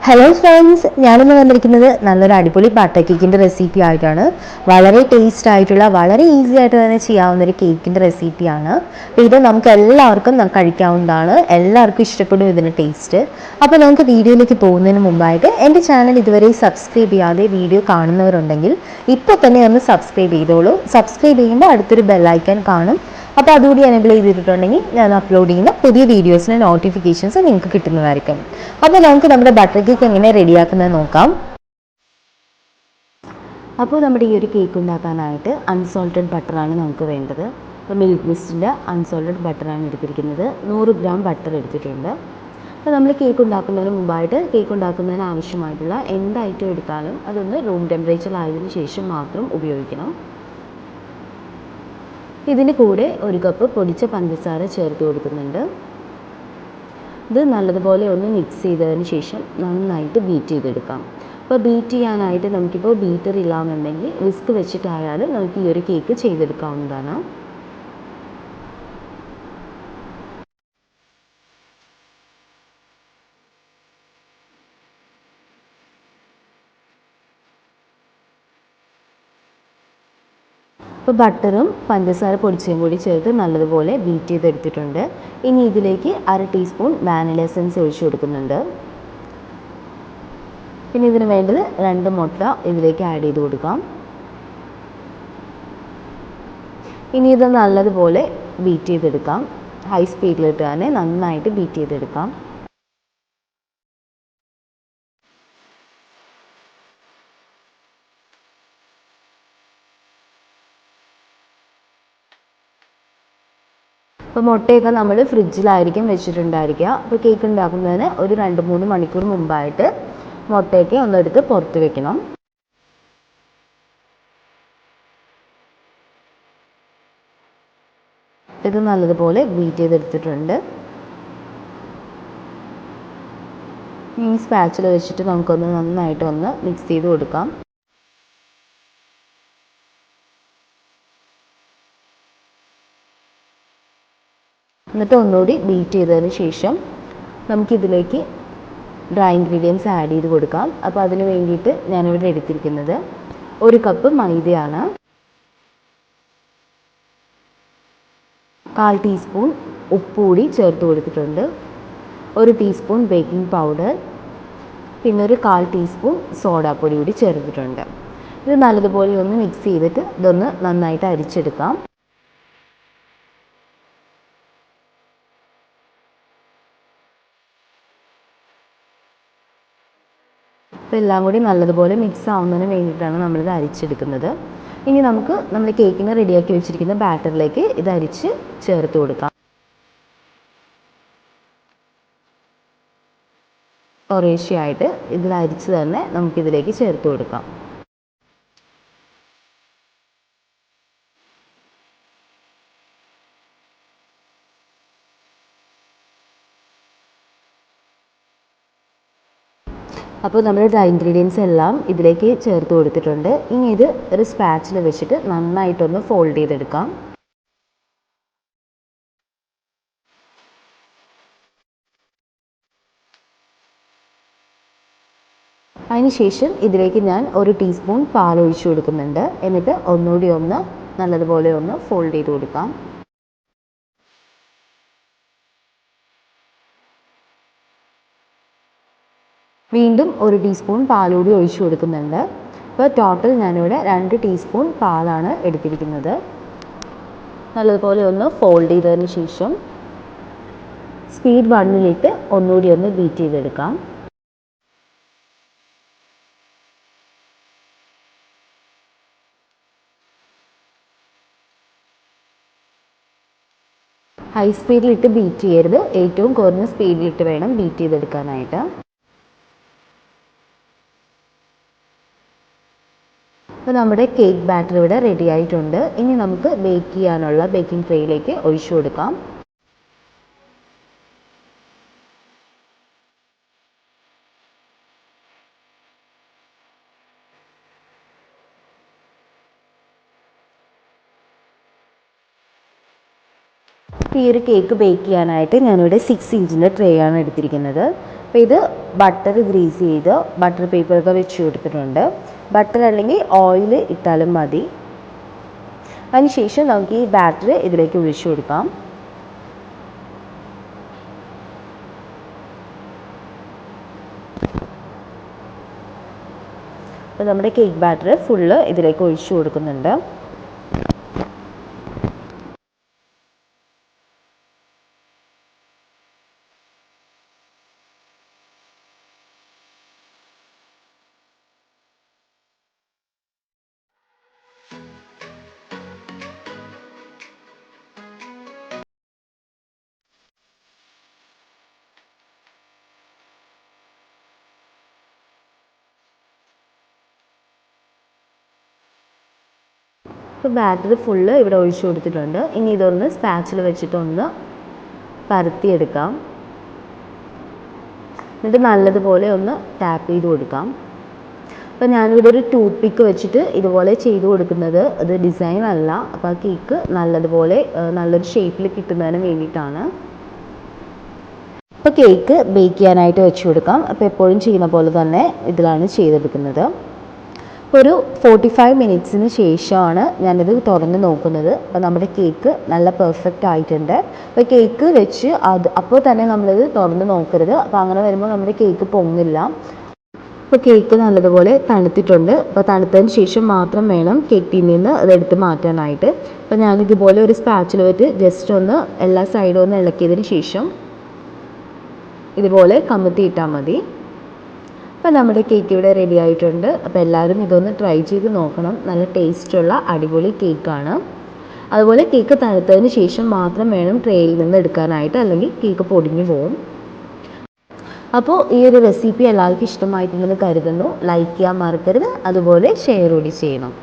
Hello friends, ഞാനിന്ന് വന്നിരിക്കുന്നത് നല്ലൊരു അടിപൊളി ബട്ടർ കേക്കിൻ്റെ റെസിപ്പി ആയിട്ടാണ്. വളരെ ടേസ്റ്റ് ആയിട്ടുള്ള, വളരെ ഈസി ആയിട്ട് തന്നെ ചെയ്യാവുന്ന ഒരു കേക്കിൻ്റെ റെസിപ്പിയാണ്. ഇത് നമുക്ക് എല്ലാവർക്കും കഴിക്കാവുന്നതാണ്. എല്ലാവർക്കും ഇഷ്ടപ്പെടും ഇതിൻ്റെ ടേസ്റ്റ്. അപ്പോൾ നമുക്ക് വീഡിയോയിലേക്ക് പോകുന്നതിന് മുമ്പായിട്ട് എൻ്റെ ചാനൽ ഇതുവരെ സബ്സ്ക്രൈബ് ചെയ്യാതെ വീഡിയോ കാണുന്നവരുണ്ടെങ്കിൽ ഇപ്പോൾ തന്നെ ഒന്ന് സബ്സ്ക്രൈബ് ചെയ്തോളൂ. സബ്സ്ക്രൈബ് ചെയ്യുമ്പോൾ അടുത്തൊരു ബെല്ലൈക്കൺ കാണും. അപ്പോൾ അതുകൂടി എനേബിൾ ചെയ്തിട്ടുണ്ടെങ്കിൽ ഞാൻ അപ്ലോഡ് ചെയ്യുന്ന പുതിയ വീഡിയോസിൻ്റെ നോട്ടിഫിക്കേഷൻസ് നിങ്ങൾക്ക് കിട്ടുന്നതായിരിക്കും. അപ്പോൾ നമുക്ക് നമ്മുടെ ബട്ടർ കേക്ക് എങ്ങനെ റെഡിയാക്കുന്നത് നോക്കാം. അപ്പോൾ നമ്മുടെ ഈ ഒരു കേക്ക് ഉണ്ടാക്കാനായിട്ട് അൺസോൾട്ടഡ് ബട്ടറാണ് നമുക്ക് വേണ്ടത്. അപ്പോൾ മിൽക്ക് മിസ്റ്റിൻ്റെ അൺസോൾട്ടഡ് ബട്ടറാണ് എടുത്തിരിക്കുന്നത്. 100 ഗ്രാം ബട്ടർ എടുത്തിട്ടുണ്ട്. അപ്പോൾ നമ്മൾ കേക്ക് ഉണ്ടാക്കുന്നതിന് മുമ്പായിട്ട് കേക്ക് ഉണ്ടാക്കുന്നതിന് ആവശ്യമായിട്ടുള്ള എന്ത് ഐറ്റം എടുത്താലും അതൊന്ന് റൂം ടെമ്പറേച്ചറിലായതിനു ശേഷം മാത്രം ഉപയോഗിക്കണം. ഇതിന് കൂടെ 1 കപ്പ് പൊടിച്ച പഞ്ചസാര ചേർത്ത് കൊടുക്കുന്നുണ്ട്. ഇത് നല്ലതുപോലെ ഒന്ന് മിക്സ് ചെയ്തതിന് ശേഷം നന്നായിട്ട് ബീറ്റ് ചെയ്തെടുക്കാം. അപ്പോൾ ബീറ്റ് ചെയ്യാനായിട്ട് നമുക്കിപ്പോൾ ബീറ്റർ ഇല്ലാന്നുണ്ടെങ്കിൽ വിസ്ക് വെച്ചിട്ടായാലും നമുക്ക് ഈ ഒരു കേക്ക് ചെയ്തെടുക്കാവുന്നതാണ്. ഇപ്പോൾ ബട്ടറും പഞ്ചസാര പൊടിച്ചതും കൂടി ചേർത്ത് നല്ലതുപോലെ ബീറ്റ് ചെയ്തെടുത്തിട്ടുണ്ട്. ഇനി ഇതിലേക്ക് 1/2 ടീസ്പൂൺ വാനില എസൻസ് ഒഴിച്ചു കൊടുക്കുന്നുണ്ട്. പിന്നെ ഇതിന് വേണ്ടത് 2 മുട്ട ഇതിലേക്ക് ആഡ് ചെയ്ത് കൊടുക്കാം. ഇനി ഇത് നല്ലതുപോലെ ബീറ്റ് ചെയ്തെടുക്കാം. ഹൈ സ്പീഡിലിട്ട് തന്നെ നന്നായിട്ട് ബീറ്റ് ചെയ്തെടുക്കാം. അപ്പോൾ മുട്ടയൊക്കെ നമ്മൾ ഫ്രിഡ്ജിലായിരിക്കും വെച്ചിട്ടുണ്ടായിരിക്കുക. അപ്പോൾ കേക്ക് ഉണ്ടാക്കുന്നതിന് ഒരു 2-3 മണിക്കൂർ മുമ്പായിട്ട് മുട്ടയൊക്കെ ഒന്നെടുത്ത് പുറത്ത് വെക്കണം. ഇത് നല്ലതുപോലെ ബീറ്റ് ചെയ്തെടുത്തിട്ടുണ്ട്. ഈ സ്പാച്ചില വെച്ചിട്ട് നമുക്കൊന്ന് നന്നായിട്ടൊന്ന് മിക്സ് ചെയ്ത് കൊടുക്കാം. എന്നിട്ട് ഒന്നുകൂടി ബീറ്റ് ചെയ്തതിന് ശേഷം നമുക്കിതിലേക്ക് ഡ്രൈ ഇൻഗ്രീഡിയൻസ് ആഡ് ചെയ്ത് കൊടുക്കാം. അപ്പോൾ അതിന് വേണ്ടിയിട്ട് ഞാനിവിടെ എടുത്തിരിക്കുന്നത് 1 കപ്പ് മൈദയാണ്, 1/4 ടീസ്പൂൺ ഉപ്പ് കൂടി ചേർത്ത് കൊടുത്തിട്ടുണ്ട്, 1 ടീസ്പൂൺ ബേക്കിംഗ് പൗഡർ, പിന്നെ ഒരു 1/4 ടീസ്പൂൺ സോഡാപ്പൊടി കൂടി ചേർത്തിട്ടുണ്ട്. ഇത് നല്ലതുപോലെ ഒന്ന് മിക്സ് ചെയ്തിട്ട് ഇതൊന്ന് നന്നായിട്ട് അരിച്ചെടുക്കാം. അപ്പോൾ എല്ലാം കൂടി നല്ലതുപോലെ മിക്സ് ആവുന്നതിന് വേണ്ടിയിട്ടാണ് നമ്മളിത് അരിച്ചെടുക്കുന്നത്. ഇനി നമുക്ക് നമ്മൾ കേക്കിന് റെഡിയാക്കി വെച്ചിരിക്കുന്ന ബാറ്ററിലേക്ക് ഇത് അരിച്ച് ചേർത്ത് കൊടുക്കാം. കുറേശ്ശെയായിട്ട് ഇതിൽ അരിച്ച് തന്നെ നമുക്കിതിലേക്ക് ചേർത്ത് കൊടുക്കാം. അപ്പോൾ നമ്മൾ ഡ്രൈ ഇൻഗ്രീഡിയൻസ് എല്ലാം ഇതിലേക്ക് ചേർത്ത് കൊടുത്തിട്ടുണ്ട്. ഇനി ഇത് ഒരു സ്പാച്ചിൽ വെച്ചിട്ട് നന്നായിട്ടൊന്ന് ഫോൾഡ് ചെയ്തെടുക്കാം. അതിനുശേഷം ഇതിലേക്ക് ഞാൻ 1 ടീസ്പൂൺ പാൽ ഒഴിച്ചു കൊടുക്കുന്നുണ്ട്. എന്നിട്ട് ഒന്നുകൂടി ഒന്ന് നല്ലതുപോലെ ഒന്ന് ഫോൾഡ് ചെയ്ത് കൊടുക്കാം. വീണ്ടും 1 ടീസ്പൂൺ പാൽ കൂടി ഒഴിച്ചു കൊടുക്കുന്നുണ്ട്. ഇപ്പോൾ ടോട്ടൽ ഞാനിവിടെ 2 ടീസ്പൂൺ പാലാണ് എടുത്തിരിക്കുന്നത്. നല്ലതുപോലെ ഒന്ന് ഫോൾഡ് ചെയ്തതിന് ശേഷം സ്പീഡ് 1-ലിട്ട് ഒന്നുകൂടി ഒന്ന് ബീറ്റ് ചെയ്തെടുക്കാം. ഹൈ സ്പീഡിലിട്ട് ബീറ്റ് ചെയ്യരുത്, ഏറ്റവും കുറഞ്ഞ സ്പീഡിലിട്ട് വേണം ബീറ്റ് ചെയ്തെടുക്കാനായിട്ട്. അപ്പോൾ നമ്മുടെ കേക്ക് ബാറ്റർ ഇവിടെ റെഡി ആയിട്ടുണ്ട്. ഇനി നമുക്ക് ബേക്ക് ചെയ്യാനുള്ള ബേക്കിംഗ് ട്രേയിലേക്ക് ഒഴിച്ചു കൊടുക്കാം. ഈ ഒരു കേക്ക് ബേക്ക് ചെയ്യാനായിട്ട് ഞാനിവിടെ 6 ഇഞ്ചിൻ്റെ ട്രേ ആണ് എടുത്തിരിക്കുന്നത്. അപ്പോൾ ഇത് ബട്ടർ ഗ്രീസ് ചെയ്ത് ബട്ടർ പേപ്പറൊക്കെ വെച്ച് കൊടുത്തിട്ടുണ്ട്. ബട്ടർ അല്ലെങ്കിൽ ഓയിൽ ഇട്ടാലും മതി. അതിനുശേഷം നമുക്ക് ഈ ബാറ്റർ ഇതിലേക്ക് ഒഴിച്ചു കൊടുക്കാം. അപ്പോൾ നമ്മുടെ കേക്ക് ബാറ്റർ ഫുള്ള് ഇതിലേക്ക് ഒഴിച്ചു കൊടുക്കുന്നുണ്ട്. ഇപ്പോൾ ബാറ്റർ ഫുള്ള് ഇവിടെ ഒഴിച്ചു കൊടുത്തിട്ടുണ്ട്. ഇനി ഇതൊന്ന് സ്പാച്ചിൽ വെച്ചിട്ടൊന്ന് പരത്തിയെടുക്കാം. എന്നിട്ട് നല്ലതുപോലെ ഒന്ന് ടാപ്പ് ചെയ്ത് കൊടുക്കാം. അപ്പോൾ ഞാനിവിടെ ഒരു ടൂത്ത് പിക്ക് വെച്ചിട്ട് ഇതുപോലെ ചെയ്ത് കൊടുക്കുന്നത് അത് ഡിസൈൻ അല്ല, അപ്പോൾ ആ കേക്ക് നല്ലതുപോലെ നല്ലൊരു ഷേപ്പിൽ കിട്ടുന്നതിന് വേണ്ടിയിട്ടാണ്. അപ്പോൾ കേക്ക് ബേക്ക് ചെയ്യാനായിട്ട് വെച്ച് കൊടുക്കാം. അപ്പോൾ എപ്പോഴും ചെയ്യുന്ന പോലെ തന്നെ ഇതിലാണ് ചെയ്തെടുക്കുന്നത്. ഒരു 45 മിനിറ്റ്സിന് ശേഷമാണ് ഞാനിത് തുറന്ന് നോക്കുന്നത്. അപ്പോൾ നമ്മുടെ കേക്ക് നല്ല പെർഫെക്റ്റ് ആയിട്ടുണ്ട്. അപ്പോൾ കേക്ക് വെച്ച് അപ്പോൾ തന്നെ നമ്മളിത് തുറന്ന് നോക്കരുത്. അപ്പോൾ അങ്ങനെ വരുമ്പോൾ നമ്മുടെ കേക്ക് പൊങ്ങില്ല. അപ്പോൾ കേക്ക് നല്ലതുപോലെ തണുത്തിട്ടുണ്ട്. അപ്പോൾ തണുത്തതിന് ശേഷം മാത്രം വേണം കേക്ക് ടീനിൽ നിന്ന് അതെടുത്ത് മാറ്റാനായിട്ട്. അപ്പോൾ ഞാനിതുപോലെ ഒരു സ്പാച്ചിൽ വെച്ച് ജസ്റ്റ് ഒന്ന് എല്ലാ സൈഡും ഒന്ന് ഇളക്കിയതിന് ശേഷം ഇതുപോലെ കമഴ്ത്തിയിട്ടാൽ മതി. അപ്പോൾ നമ്മുടെ കേക്ക് ഇവിടെ റെഡി ആയിട്ടുണ്ട്. അപ്പോൾ എല്ലാവരും ഇതൊന്ന് ട്രൈ ചെയ്ത് നോക്കണം. നല്ല ടേസ്റ്റുള്ള അടിപൊളി കേക്കാണ്. അതുപോലെ കേക്ക് തണുത്തതിന് ശേഷം മാത്രം വേണം ട്രേയിൽ നിന്ന് എടുക്കാനായിട്ട്, അല്ലെങ്കിൽ കേക്ക് പൊടിഞ്ഞു പോകും. അപ്പോൾ ഈ ഒരു റെസിപ്പി എല്ലാവർക്കും ഇഷ്ടമായിട്ടുണ്ടെന്ന് കരുതുന്നു. ലൈക്ക് ചെയ്യാൻ മറക്കരുത്. അതുപോലെ ഷെയർ കൂടി ചെയ്യണം.